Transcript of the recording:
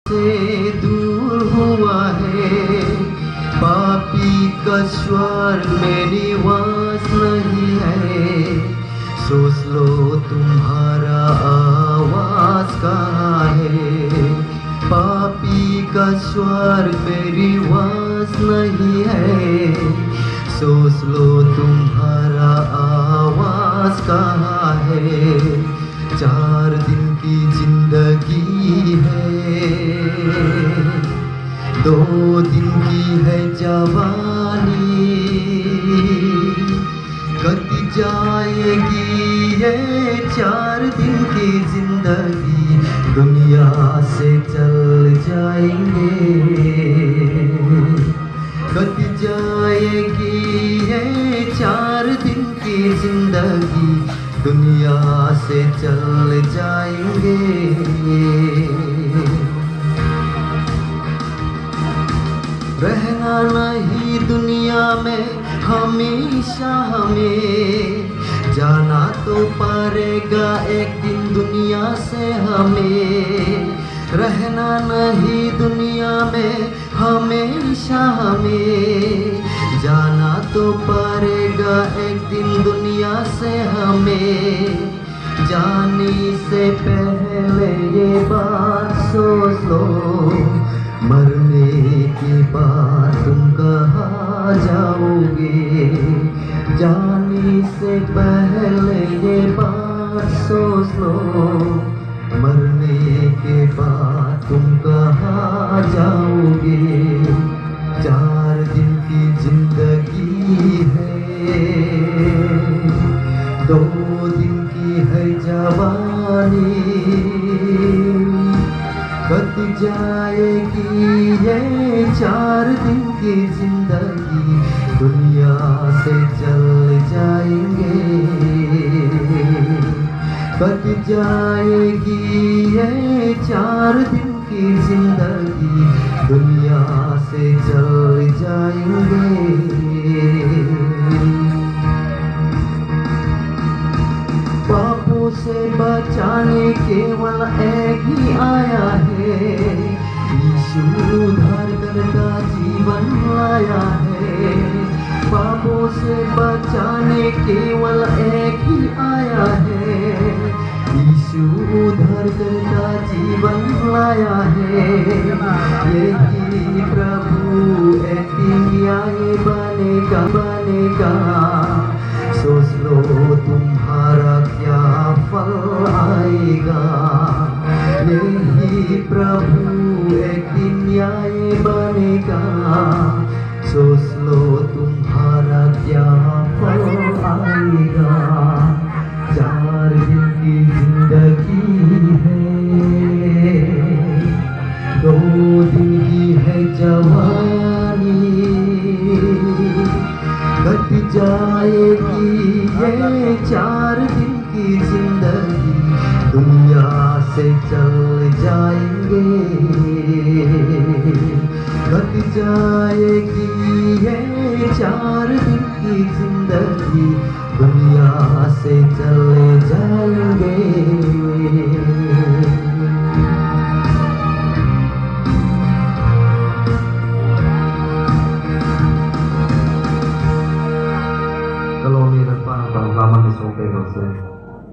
से दूर हुआ है, पापी का स्वर में निवास नहीं है। सोच लो तुम्हारा आवाज कहाँ है, पापी का स्वर में निवास नहीं है। सोच लो तुम्हारा आवाज कहाँ है। 4 दिन की जिंदगी है, 2 दिन की है जवानी, कट जाएगी ये 4 दिन की जिंदगी, दुनिया से चल जाएंगे। कट जाएगी ये 4 दिन की जिंदगी, दुनिया से चल जाएंगे। रहना नहीं दुनिया में हमेशा हमें, जाना तो पड़ेगा एक दिन दुनिया से हमें। रहना नहीं दुनिया में हमेशा हमें, जाना तो पड़ेगा एक दिन दुनिया से हमें। जाने से पहले ये बात सोच लो, मरने के बाद तुम कहाँ जाओगे। जाने से पहले ये बात सोच लो, मरने के बाद तुम कहाँ जाओगे। 4 दिन की जिंदगी है, 2 दिन की है जवानी, कट जाएगी ये 4 दिन की जिंदगी, दुनिया से चल जाएंगे। कट जाएगी ये 4 दिन की जिंदगी, दुनिया से चल जाएंगे। पापों से बचाने केवल एक ही आया है, यीशु उद्धार करता जीवन लाया है। पापों से बचाने केवल एक ही आया है, यीशु उद्धार करता जीवन लाया है। यही प्रभु एक दिन न्याय बनेगा। सोच लो तुम्हारा क्या फल आएगा। यही प्रभु एक दिन न्याय बनेगा। सोच लो तुम्हारा क्या फल आएगा। 4 दिन की जिंदगी है, 2 दिन की है जवानी, कट जाएगी ये 4 दिन की जिंदगी, दुनिया से चल जाएंगे। कट जाएगी ये 4 दिन की जिंदगी, दुनिया से चले जाएंगे।